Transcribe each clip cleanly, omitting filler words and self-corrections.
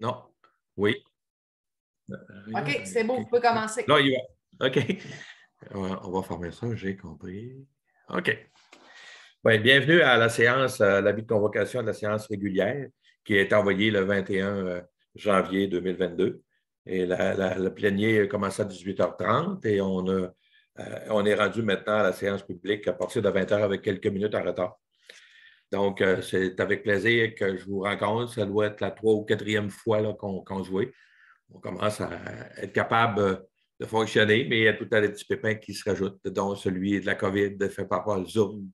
Non. Oui. OK, c'est beau, vous pouvez commencer. Là, il va. OK. On va fermer ça, j'ai compris. OK. Bien, bienvenue à la séance, l'avis de convocation de la séance régulière qui est envoyée le 21 janvier 2022. Et le plénier commence à 18h30 et on est rendu maintenant à la séance publique à partir de 20h avec quelques minutes en retard. Donc, c'est avec plaisir que je vous rencontre. Ça doit être la 3e ou 4e fois qu'on se voit. On commence à être capable de fonctionner, mais il y a tout un des petits pépins qui se rajoutent, dont celui de la COVID fait par rapport au Zoom.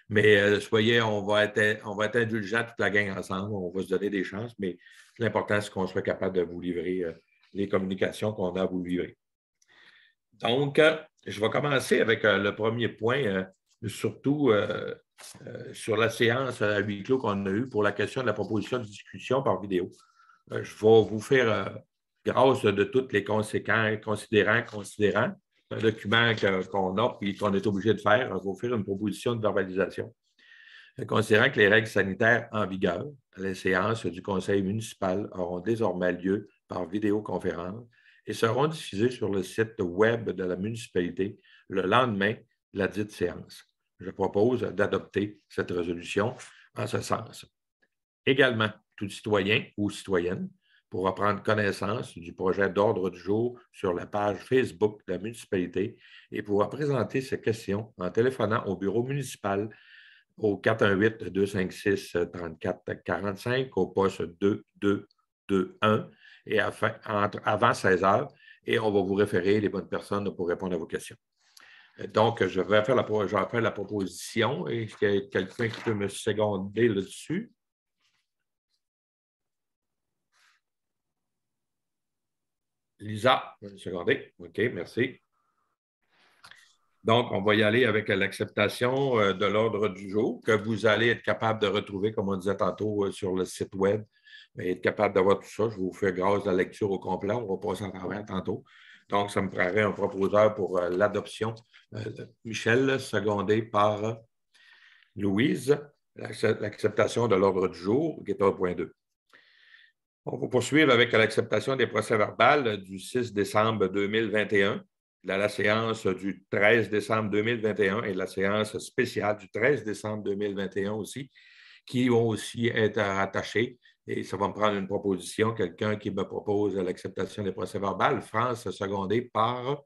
Mais soyez, on va être indulgents toute la gang ensemble. On va se donner des chances, mais l'important, c'est qu'on soit capable de vous livrer les communications qu'on a à vous livrer. Donc, je vais commencer avec le premier point, surtout sur la séance à huis clos qu'on a eue pour la question de la proposition de discussion par vidéo. Je vais vous faire grâce de tous les considérants. C'est un document qu'on a et qu'on est obligé de faire. Je vais vous faire une proposition de verbalisation. Considérant que les règles sanitaires en vigueur à la séance du conseil municipal auront désormais lieu par vidéoconférence et seront diffusées sur le site web de la municipalité le lendemain de la dite séance. Je propose d'adopter cette résolution en ce sens. Également, tout citoyen ou citoyenne pourra prendre connaissance du projet d'ordre du jour sur la page Facebook de la municipalité et pourra présenter ses questions en téléphonant au bureau municipal au 418-256-3445 au poste 2221 et avant 16 heures. Et on va vous référer les bonnes personnes pour répondre à vos questions. Donc, je vais faire la proposition. Est-ce qu'il y a quelqu'un qui peut me seconder là-dessus? Lisa, une seconde. OK, merci. Donc, on va y aller avec l'acceptation de l'ordre du jour que vous allez être capable de retrouver, comme on disait tantôt, sur le site web. Et être capable d'avoir tout ça. Je vous fais grâce de la lecture au complet. On va passer en travers tantôt. Donc, ça me prendrait un proposeur pour l'adoption. Michel, secondé par Louise, l'acceptation de l'ordre du jour, qui est 1.2. On va poursuivre avec l'acceptation des procès-verbaux du 6 décembre 2021, de la séance du 13 décembre 2021 et de la séance spéciale du 13 décembre 2021 aussi, qui vont aussi être rattachés. Et ça va me prendre une proposition, quelqu'un qui me propose l'acceptation des procès-verbaux. France, secondée par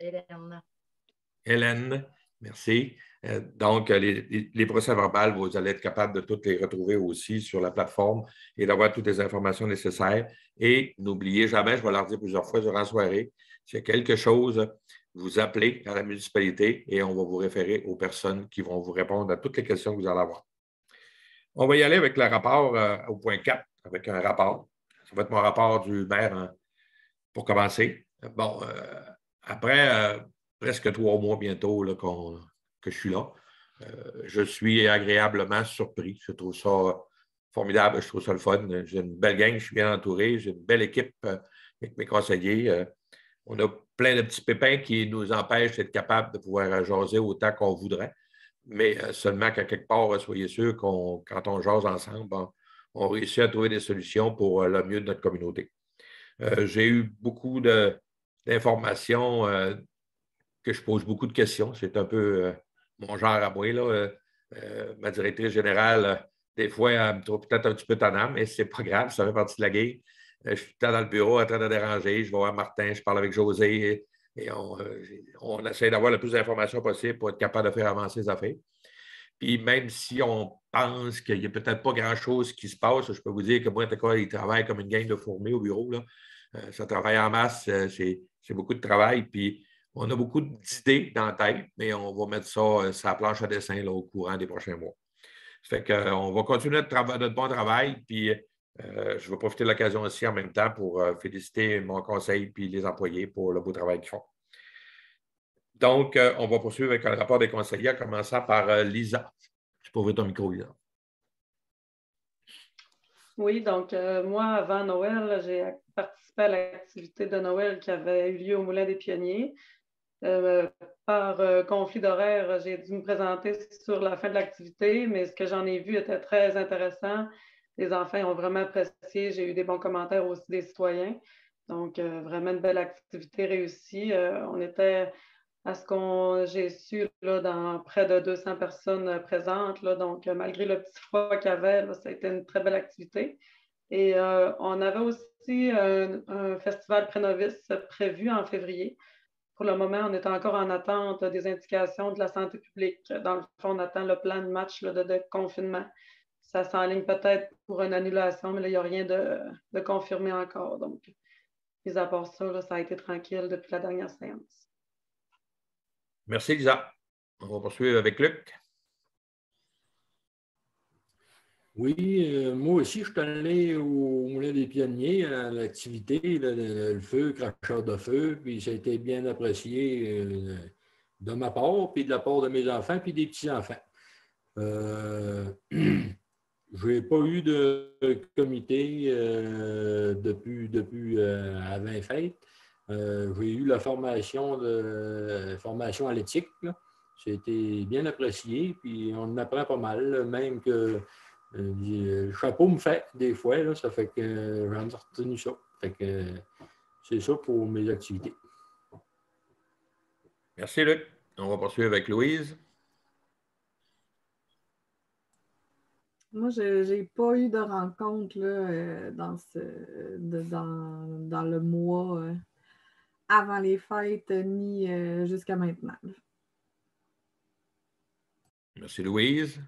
Hélène. Hélène, merci. Donc, les procès-verbaux, vous allez être capable de toutes les retrouver aussi sur la plateforme et d'avoir toutes les informations nécessaires. Et n'oubliez jamais, je vais leur dire plusieurs fois durant la soirée, s'il y a quelque chose, vous appelez à la municipalité et on va vous référer aux personnes qui vont vous répondre à toutes les questions que vous allez avoir. On va y aller avec le rapport au point 4, avec un rapport. Ça va être mon rapport du maire pour commencer. Bon, après presque 3 mois bientôt là, que je suis là, je suis agréablement surpris. Je trouve ça formidable, je trouve ça le fun. J'ai une belle gang, je suis bien entouré, j'ai une belle équipe avec mes conseillers. On a plein de petits pépins qui nous empêchent d'être capables de pouvoir jaser autant qu'on voudrait. Mais seulement qu'à quelque part, soyez sûrs quand on jase ensemble, on réussit à trouver des solutions pour le mieux de notre communauté. J'ai eu beaucoup d'informations que je pose beaucoup de questions. C'est un peu mon genre à moi. Là. Ma directrice générale, des fois, elle me trouve peut-être un petit peu tannant, mais ce n'est pas grave, ça fait partie de la game. Je suis tout le temps dans le bureau en train de déranger. Je vais voir Martin, je parle avec José et on essaie d'avoir le plus d'informations possible pour être capable de faire avancer les affaires. Puis même si on pense qu'il n'y a peut-être pas grand-chose qui se passe, je peux vous dire que moi, en tout cas, ils travaillent comme une gang de fourmis au bureau. Là. Ça travaille en masse, c'est beaucoup de travail. Puis on a beaucoup d'idées dans la tête, mais on va mettre ça sur la planche à dessin là, au courant des prochains mois. Ça fait qu'on va continuer notre bon travail. Puis je vais profiter de l'occasion aussi en même temps pour féliciter mon conseil et les employés pour le beau travail qu'ils font. Donc, on va poursuivre avec un rapport des conseillers, en commençant par Lisa. Je peux ouvrir ton micro, Lisa. Oui, donc moi, avant Noël, j'ai participé à l'activité de Noël qui avait eu lieu au Moulin des Pionniers. Par conflit d'horaire, j'ai dû me présenter sur la fin de l'activité, mais ce que j'en ai vu était très intéressant. les enfants ont vraiment apprécié. J'ai eu des bons commentaires aussi des citoyens. Donc, vraiment une belle activité réussie. On était à ce qu'on j'ai su là, dans près de 200 personnes présentes. Là, donc, malgré le petit froid qu'il y avait, là, ça a été une très belle activité. Et on avait aussi un festival pré-novice prévu en février. Pour le moment, on est encore en attente des indications de la santé publique. Dans le fond, on attend le plan de match là, de confinement. Ça s'enligne peut-être pour une annulation, mais là, il n'y a rien de confirmé encore. Donc, mis à part ça, là, ça a été tranquille depuis la dernière séance. Merci, Lisa. On va poursuivre avec Luc. Oui, moi aussi, je suis allé au Moulin des Pionniers, à l'activité, le feu, cracheur de feu, puis ça a été bien apprécié de ma part, puis de la part de mes enfants, puis des petits-enfants. Je n'ai pas eu de comité depuis avant les fêtes. J'ai eu la formation à l'éthique. C'était bien apprécié, puis on en apprend pas mal, même que le chapeau me fait des fois, là, ça fait que j'en ai retenu ça. Fait que c'est ça pour mes activités. Merci, Luc. On va poursuivre avec Louise. Moi, je n'ai pas eu de rencontre là, dans le mois avant les fêtes ni jusqu'à maintenant. Merci, Louise.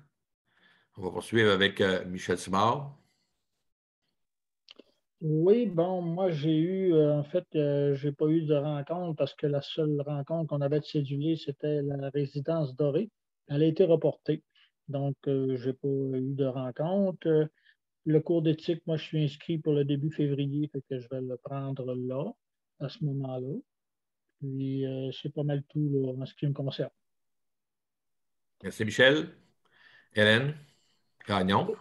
On va poursuivre avec Michel Simard. Oui, bon, moi j'ai eu, en fait, j'ai pas eu de rencontre parce que la seule rencontre qu'on avait de cédulée, c'était la résidence dorée. Elle a été reportée. Donc, j'ai pas eu de rencontre. Le cours d'éthique, moi, je suis inscrit pour le début février, fait que je vais le prendre là, à ce moment-là. Puis, c'est pas mal tout là, en ce qui me concerne. Merci, Michel. Hélène Gagnon.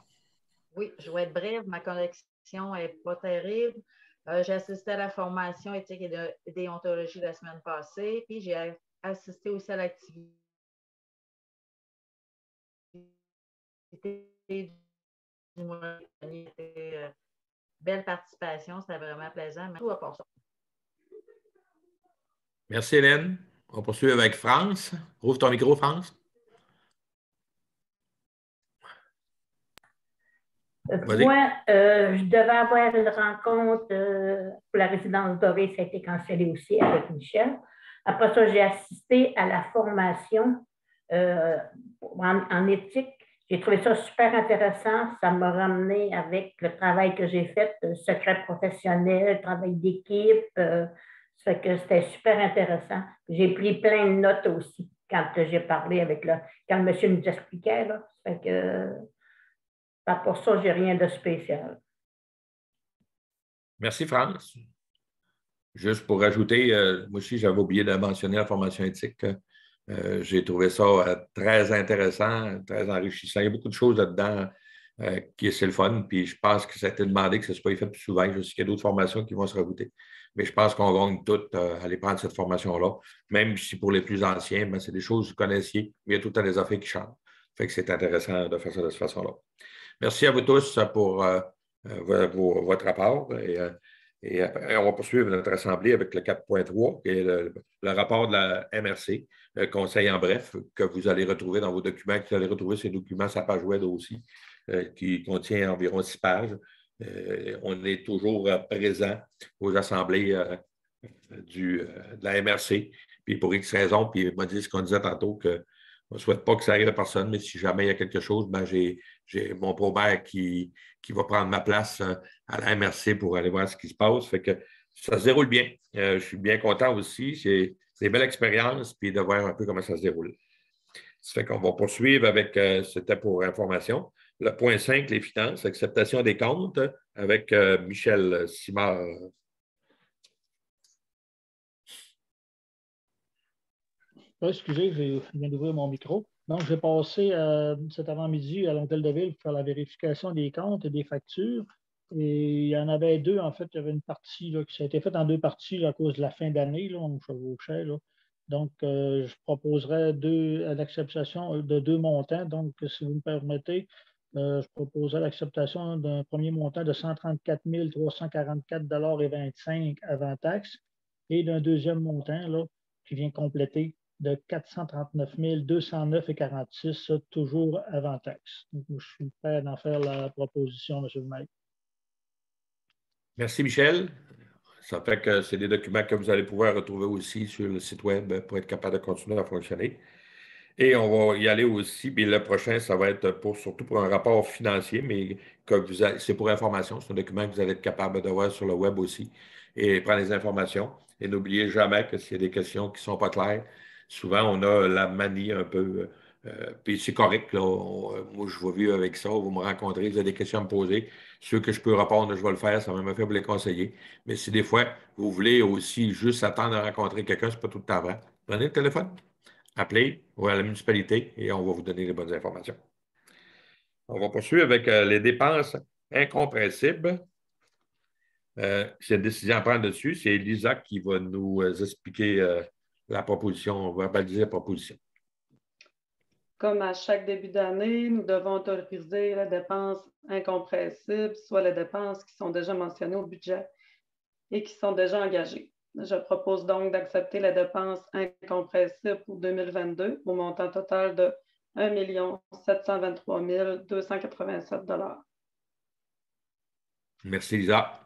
Oui, je vais être brève. Ma connexion n'est pas terrible. J'ai assisté à la formation éthique et déontologie la semaine passée, puis j'ai assisté aussi à l'activité du mois dernier. Belle participation, c'était vraiment plaisant. Mais tout va pour ça. Merci, Hélène. On va poursuivre avec France. Ouvre ton micro, France. Moi, je devais avoir une rencontre pour la résidence dorée, ça a été cancellé aussi avec Michel. Après ça, j'ai assisté à la formation en éthique. J'ai trouvé ça super intéressant. Ça m'a ramené avec le travail que j'ai fait, secret professionnel, travail d'équipe. Ça fait que c'était super intéressant. J'ai pris plein de notes aussi quand j'ai parlé avec quand le monsieur nous expliquait. Là. Ça fait que pour ça, je n'ai rien de spécial. Merci, France. Juste pour ajouter, moi aussi, j'avais oublié de mentionner la formation éthique. J'ai trouvé ça très intéressant, très enrichissant. Il y a beaucoup de choses là-dedans qui c'est le fun. Puis je pense que ça a été demandé que ce soit fait plus souvent. Je sais qu'il y a d'autres formations qui vont se rajouter. Mais je pense qu'on gagne toutes à aller prendre cette formation-là. Même si pour les plus anciens, ben, c'est des choses que vous connaissiez, mais il y a tout le temps des affaires qui changent. Fait que c'est intéressant de faire ça de cette façon-là. Merci à vous tous pour votre rapport. Et après, on va poursuivre notre assemblée avec le 4.3, qui est le rapport de la MRC, le conseil en bref, que vous allez retrouver dans vos documents. Vous allez retrouver ces documents sur la page web aussi, qui contient environ 6 pages. On est toujours présent aux assemblées de la MRC. Puis pour X raisons, puis il m'a dit ce qu'on disait tantôt, que on ne souhaite pas que ça arrive à personne, mais si jamais il y a quelque chose, ben j'ai mon probère qui va prendre ma place à la MRC pour aller voir ce qui se passe. Fait que ça se déroule bien. Je suis bien content aussi. C'est une belle expérience, puis de voir un peu comment ça se déroule. Ça fait qu'on va poursuivre avec, c'était pour information, le point 5, les finances, acceptation des comptes, avec Michel Simard. Excusez, je viens d'ouvrir mon micro. Donc, j'ai passé cet avant-midi à l'hôtel de ville pour faire la vérification des comptes et des factures. Et il y en avait deux, en fait. Il y avait une partie là, qui a été faite en deux parties là, à cause de la fin d'année. On chevauchait. Là. Donc, je proposerais l'acceptation de deux montants. Donc, si vous me permettez, je proposais l'acceptation d'un premier montant de 134 344,25 $ avant taxe et d'un deuxième montant là, qui vient compléter de 439 209,46 $, toujours avant taxe. Donc, je suis prêt d'en faire la proposition, M. le maire. Merci, Michel. Ça fait que c'est des documents que vous allez pouvoir retrouver aussi sur le site Web pour être capable de continuer à fonctionner. Et on va y aller aussi, puis le prochain, ça va être surtout pour un rapport financier, mais c'est pour information. C'est un document que vous allez être capable de voir sur le web aussi et prendre les informations. Et n'oubliez jamais que s'il y a des questions qui ne sont pas claires, souvent on a la manie un peu, puis c'est correct, là, moi je vous vu avec ça, vous me rencontrez, vous avez des questions à me poser. Ceux que je peux répondre, je vais le faire, ça va me faire pour les conseiller. Mais si des fois, vous voulez aussi juste attendre à rencontrer quelqu'un, ce n'est pas tout le temps vrai. Prenez le téléphone. Appelez ou à la municipalité et on va vous donner les bonnes informations. On va poursuivre avec les dépenses incompressibles. C'est une décision à prendre dessus. C'est Lisa qui va nous expliquer la proposition. On va verbaliser la proposition. Comme à chaque début d'année, nous devons autoriser les dépenses incompressibles, soit les dépenses qui sont déjà mentionnées au budget et qui sont déjà engagées. Je propose donc d'accepter les dépenses incompressibles pour 2022 au montant total de 1 723 287 $. Merci, Lisa.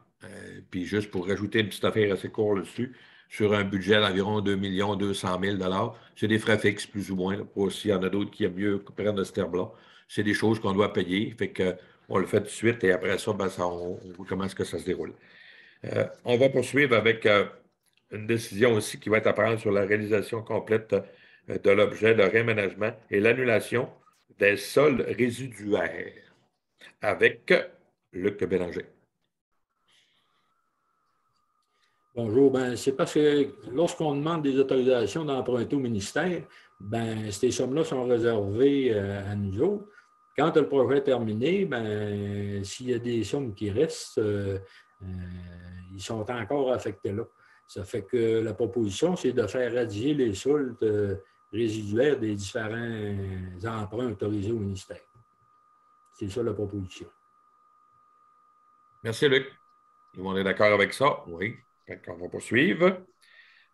Puis juste pour rajouter une petite affaire assez courte dessus, sur un budget d'environ 2 200 000 $, c'est des frais fixes plus ou moins. Pour s'il y en a d'autres qui aiment mieux prendre de ce terme-là, c'est des choses qu'on doit payer. Fait qu'on le fait tout de suite et après ça, ben, on voit comment est-ce que ça se déroule. On va poursuivre avec une décision aussi qui va être à prendre sur la réalisation complète de l'objet de réaménagement et l'annulation des sols résiduaires avec Luc Bélanger. Bonjour, ben, c'est parce que lorsqu'on demande des autorisations d'emprunter au ministère, ben, ces sommes-là sont réservées à nous autres. Quand le projet est terminé, ben, s'il y a des sommes qui restent, ils sont encore affectés là. Ça fait que la proposition, c'est de faire radier les soldes résiduaires des différents emprunts autorisés au ministère. C'est ça la proposition. Merci, Luc. On est d'accord avec ça? Oui. On va poursuivre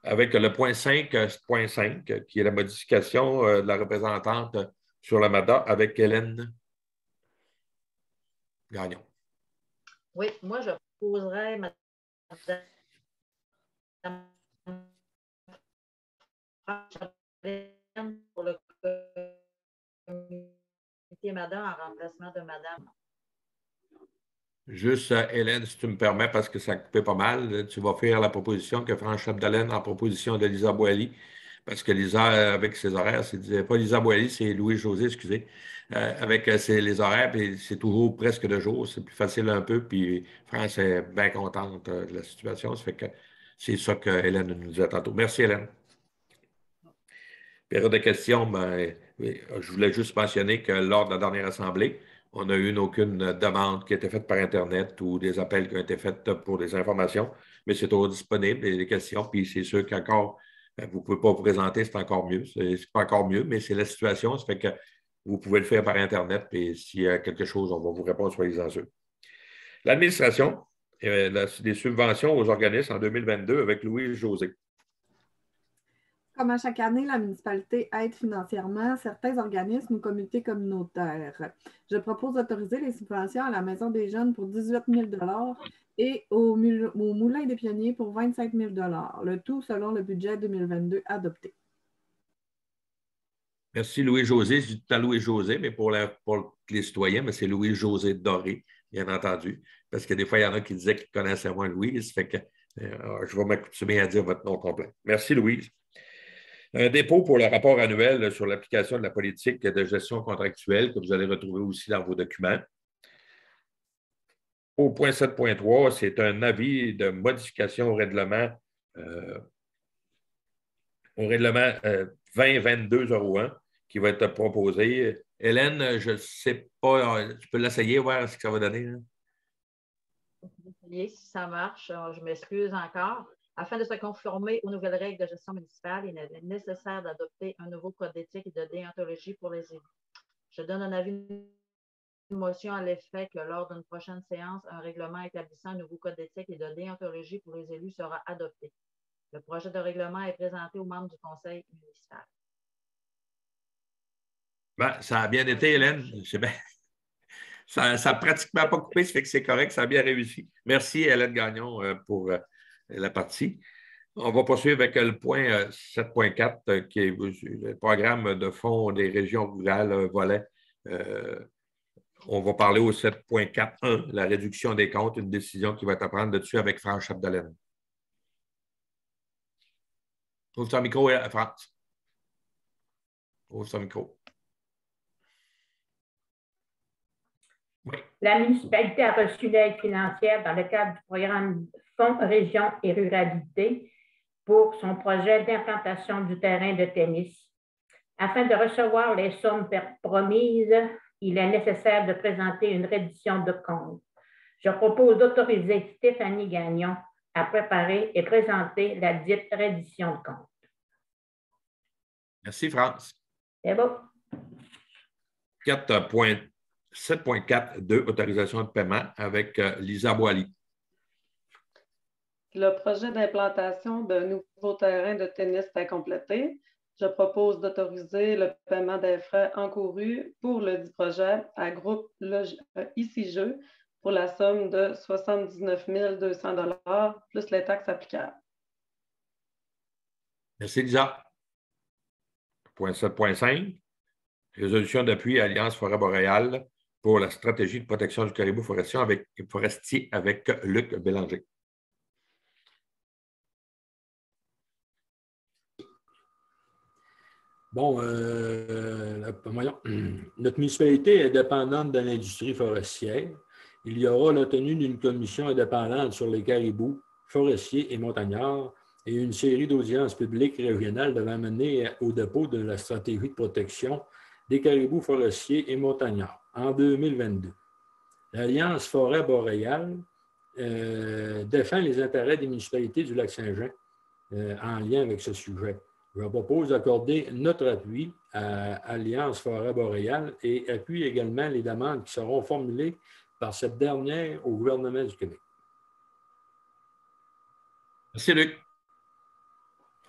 avec le point 5.5, qui est la modification de la représentante sur la MADA avec Hélène Gagnon. Oui, moi, je proposerais Mme pour le comité Madame en remplacement de Madame. Juste, Hélène, si tu me permets, parce que ça coupait pas mal, tu vas faire la proposition que France Chapdelaine en proposition de Lisa Boily, parce que Lisa, avec ses horaires, c'est pas Lisa Boily, c'est Louis-José, excusez, avec les horaires, puis c'est toujours presque de jour, c'est plus facile un peu, puis France est bien contente de la situation, ça fait que c'est ça que Hélène nous disait tantôt. Merci, Hélène. Période de questions, ben, je voulais juste mentionner que lors de la dernière assemblée, on n'a eu aucune demande qui a été faite par Internet ou des appels qui ont été faits pour des informations, mais c'est toujours disponible, les questions, puis c'est sûr qu'encore, vous ne pouvez pas vous présenter, c'est encore mieux. C'est pas encore mieux, mais c'est la situation, ça fait que vous pouvez le faire par Internet, puis s'il y a quelque chose, on va vous répondre, soyez-en sûrs. L'administration, des subventions aux organismes en 2022 avec Louis-José. Comme à chaque année, la municipalité aide financièrement certains organismes ou comités communautaires. Je propose d'autoriser les subventions à la Maison des jeunes pour 18 000 $ et au Moulin des Pionniers pour 25 000 $, le tout selon le budget 2022 adopté. Merci Louis-José. Je dis tout à Louis-José, mais pour les citoyens, c'est Louis-José Doré, bien entendu. Parce que des fois, il y en a qui disaient qu'ils connaissaient moins Louise. Fait que je vais m'accoutumer à dire votre nom complet. Merci, Louise. Un dépôt pour le rapport annuel sur l'application de la politique de gestion contractuelle que vous allez retrouver aussi dans vos documents. Au point 7.3, c'est un avis de modification au règlement 2022-01 qui va être proposé. Hélène, je ne sais pas, tu peux l'essayer, voir ce que ça va donner. Hein? Si ça marche, je m'excuse encore. Afin de se conformer aux nouvelles règles de gestion municipale, il est nécessaire d'adopter un nouveau code d'éthique et de déontologie pour les élus. Je donne un avis motion à l'effet que lors d'une prochaine séance, un règlement établissant un nouveau code d'éthique et de déontologie pour les élus sera adopté. Le projet de règlement est présenté aux membres du conseil municipal. Ben, ça a bien été, Hélène. Bien. Ça n'a pratiquement pas coupé, ça fait que c'est correct, ça a bien réussi. Merci, Hélène Gagnon, pour la partie. On va poursuivre avec le point 7.4, qui est le programme de fonds des régions rurales, volet. On va parler au 7.4.1, la réduction des comptes, une décision qui va être à prendre dessus avec France Chapdelaine. Ouvre ton micro, France. Ouvre ton micro. Oui. La municipalité a reçu l'aide financière dans le cadre du programme Fonds Région et Ruralité pour son projet d'implantation du terrain de tennis. Afin de recevoir les sommes promises, il est nécessaire de présenter une reddition de compte. Je propose d'autoriser Stéphanie Gagnon à préparer et présenter la dite reddition de compte. Merci, France. C'est bon. 7.4.2, autorisation de paiement avec Lisa Boily. Le projet d'implantation d'un nouveau terrain de tennis est complété. Je propose d'autoriser le paiement des frais encourus pour le dit projet à groupe Ici Jeux pour la somme de 79 200 $ plus les taxes applicables. Merci, Lisa. Point 7.5, résolution d'appui à Alliance Forêt Boréale pour la stratégie de protection du caribou forestier avec Luc Bélanger. Bon, notre municipalité est dépendante de l'industrie forestière. Il y aura la tenue d'une commission indépendante sur les caribous forestiers et montagnards et une série d'audiences publiques régionales devant mener au dépôt de la stratégie de protection des caribous forestiers et montagnards en 2022. L'Alliance Forêt Boréale défend les intérêts des municipalités du Lac-Saint-Jean en lien avec ce sujet. Je propose d'accorder notre appui à Alliance Forêt Boréale et appuie également les demandes qui seront formulées par cette dernière au gouvernement du Québec. Merci, Luc.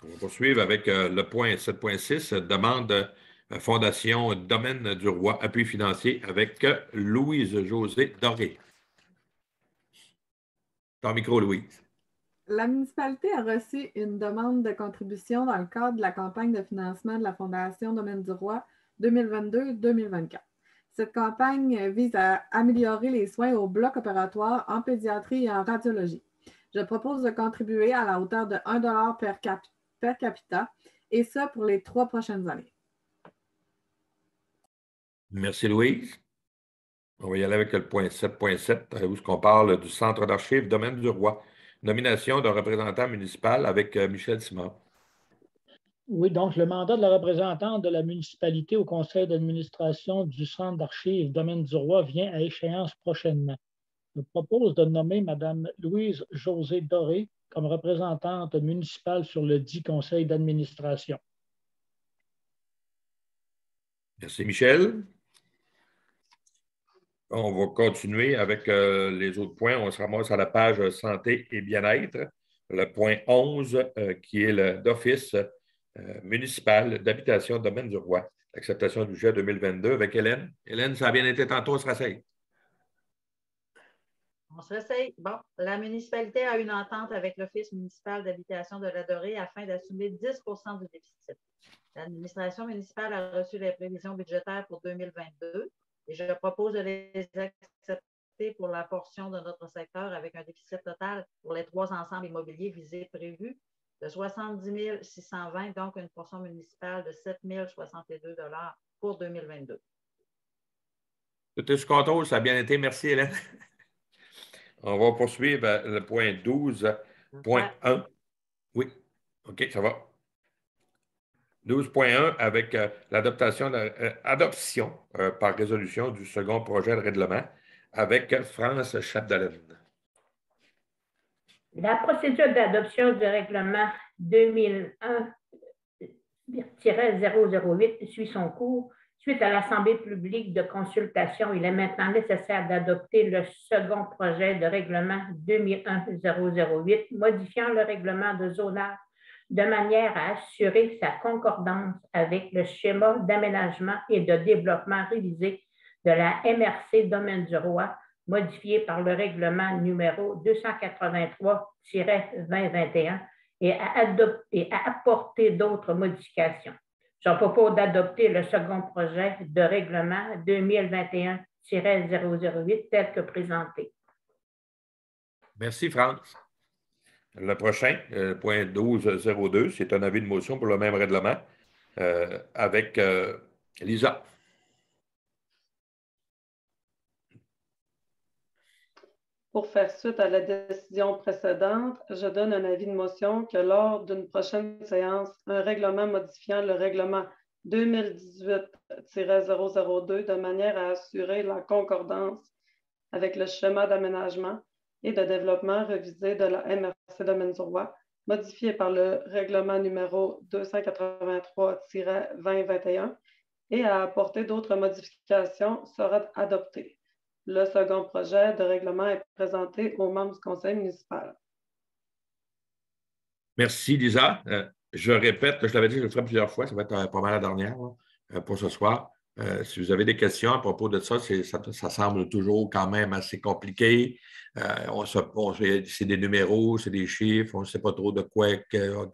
On va poursuivre avec le point 7.6, demande Fondation Domaine du Roi, appui financier avec Louise-Josée Doré. Ton micro, Louise. La municipalité a reçu une demande de contribution dans le cadre de la campagne de financement de la Fondation Domaine du Roi 2022-2024. Cette campagne vise à améliorer les soins au bloc opératoire en pédiatrie et en radiologie. Je propose de contribuer à la hauteur de 1 $ per capita, et ça pour les 3 prochaines années. Merci, Louise. On va y aller avec le point 7.7, où on parle du Centre d'archives Domaine du Roi. Nomination d'un représentant municipal avec Michel Simard. Oui, donc le mandat de la représentante de la municipalité au conseil d'administration du Centre d'archives Domaine du Roi vient à échéance prochainement. Je propose de nommer Mme Louise-Josée Doré comme représentante municipale sur le dit conseil d'administration. Merci, Michel. On va continuer avec les autres points. On se ramasse à la page santé et bien-être. Le point 11, qui est d'office municipal d'habitation Domaine du Roi. L'acceptation du budget 2022 avec Hélène. Hélène, ça a bien été tantôt, on se rasseye. On se rasseye. Bon, la municipalité a une entente avec l'Office municipal d'habitation de la Dorée afin d'assumer 10 % du déficit. L'administration municipale a reçu les prévisions budgétaires pour 2022 et je propose de les accepter pour la portion de notre secteur avec un déficit total pour les 3 ensembles immobiliers visés prévus de 70 620, donc une portion municipale de 7 062 $ pour 2022. Tout est sous contrôle, ça a bien été. Merci, Hélène. On va poursuivre le point 12.1. Oui, OK, ça va. 12.1 avec l'adoption par résolution du second projet de règlement avec France Chapdelaine. La procédure d'adoption du règlement 2001-008 suit son cours. Suite à l'Assemblée publique de consultation, il est maintenant nécessaire d'adopter le second projet de règlement 2001-008 modifiant le règlement de zonage de manière à assurer sa concordance avec le schéma d'aménagement et de développement révisé de la MRC Domaine du Roi, modifié par le règlement numéro 283-2021 et à apporter d'autres modifications. Je propose d'adopter le second projet de règlement 2021-008 tel que présenté. Merci, Franck. Le prochain, point 12.02, c'est un avis de motion pour le même règlement avec Lisa. Pour faire suite à la décision précédente, je donne un avis de motion que lors d'une prochaine séance, un règlement modifiant le règlement 2018-002 de manière à assurer la concordance avec le schéma d'aménagement et de développement révisé de la MRC Domaine du Roi, modifié par le règlement numéro 283-2021 et à apporter d'autres modifications sera adopté. Le second projet de règlement est présenté aux membres du conseil municipal. Merci, Lisa. Je répète, je l'avais dit, je le ferai plusieurs fois, ça va être pas mal la dernière pour ce soir. Si vous avez des questions à propos de ça, ça semble toujours quand même assez compliqué. C'est des numéros, c'est des chiffres, on ne sait pas trop de quoi,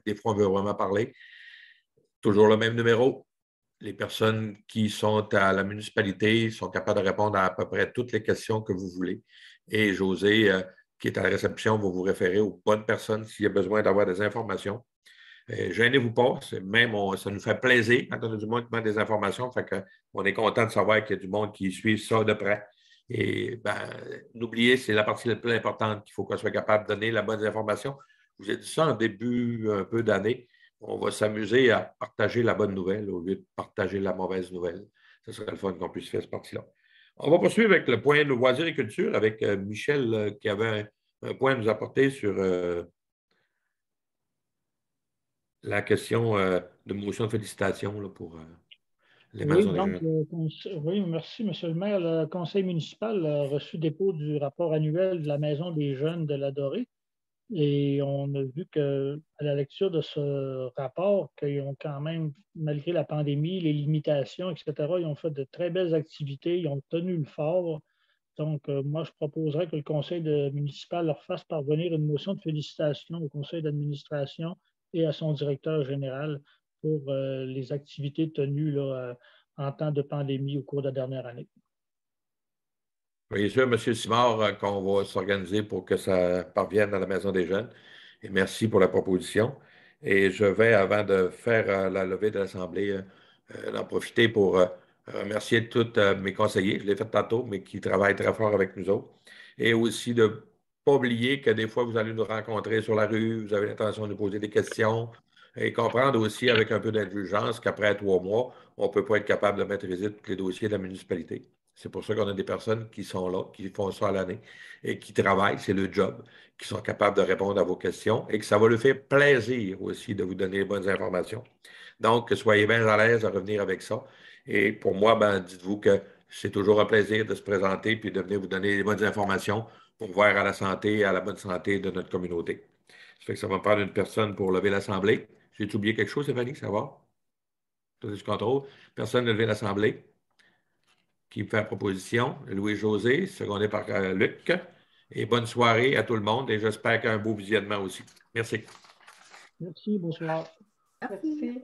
des fois on veut vraiment parler. Toujours le même numéro. Les personnes qui sont à la municipalité sont capables de répondre à peu près toutes les questions que vous voulez. Et José, qui est à la réception, va vous référer aux bonnes personnes s'il y a besoin d'avoir des informations. Gênez-vous pas, ça nous fait plaisir quand on a du monde qui demande des informations. Fait qu'on est content de savoir qu'il y a du monde qui suit ça de près. Et n'oubliez, c'est la partie la plus importante qu'il faut qu'on soit capable de donner la bonne information. Je vous ai dit ça en début un peu d'année. On va s'amuser à partager la bonne nouvelle au lieu de partager la mauvaise nouvelle. Ce serait le fun qu'on puisse faire cette partie-là. On va poursuivre avec le point loisirs et culture avec Michel qui avait un point à nous apporter sur la question de motion de félicitations là, pour les maisons des jeunes. Oui, merci, M. le maire. Le conseil municipal a reçu dépôt du rapport annuel de la Maison des jeunes de la Dorée. Et on a vu qu'à la lecture de ce rapport, qu'ils ont quand même, malgré la pandémie, les limitations, etc., ils ont fait de très belles activités, ils ont tenu le fort. Donc, moi, je proposerais que le conseil municipal leur fasse parvenir une motion de félicitations au conseil d'administration et à son directeur général pour les activités tenues là, en temps de pandémie au cours de la dernière année. Bien sûr, M. Simard, qu'on va s'organiser pour que ça parvienne à la Maison des jeunes. Et merci pour la proposition. Et je vais, avant de faire la levée de l'Assemblée, en profiter pour remercier tous mes conseillers. Je l'ai fait tantôt, mais qui travaillent très fort avec nous autres. Et aussi de ne pas oublier que des fois, vous allez nous rencontrer sur la rue, vous avez l'intention de nous poser des questions et comprendre aussi avec un peu d'indulgence qu'après 3 mois, on ne peut pas être capable de maîtriser tous les dossiers de la municipalité. C'est pour ça qu'on a des personnes qui sont là, qui font ça à l'année et qui travaillent, c'est le job, qui sont capables de répondre à vos questions et que ça va leur faire plaisir aussi de vous donner les bonnes informations. Donc, soyez bien à l'aise à revenir avec ça. Et pour moi, dites-vous que c'est toujours un plaisir de se présenter puis de venir vous donner les bonnes informations pour voir à la santé, à la bonne santé de notre communauté. Ça fait que ça va me prendre une personne pour lever l'Assemblée. J'ai oublié quelque chose, Stéphanie, ça va? Tout est sous contrôle. Personne ne lever l'Assemblée. Qui me fait la proposition, Louis-José, secondé par Luc. Et bonne soirée à tout le monde et j'espère qu'un beau visionnement aussi. Merci. Merci, bonsoir. Merci.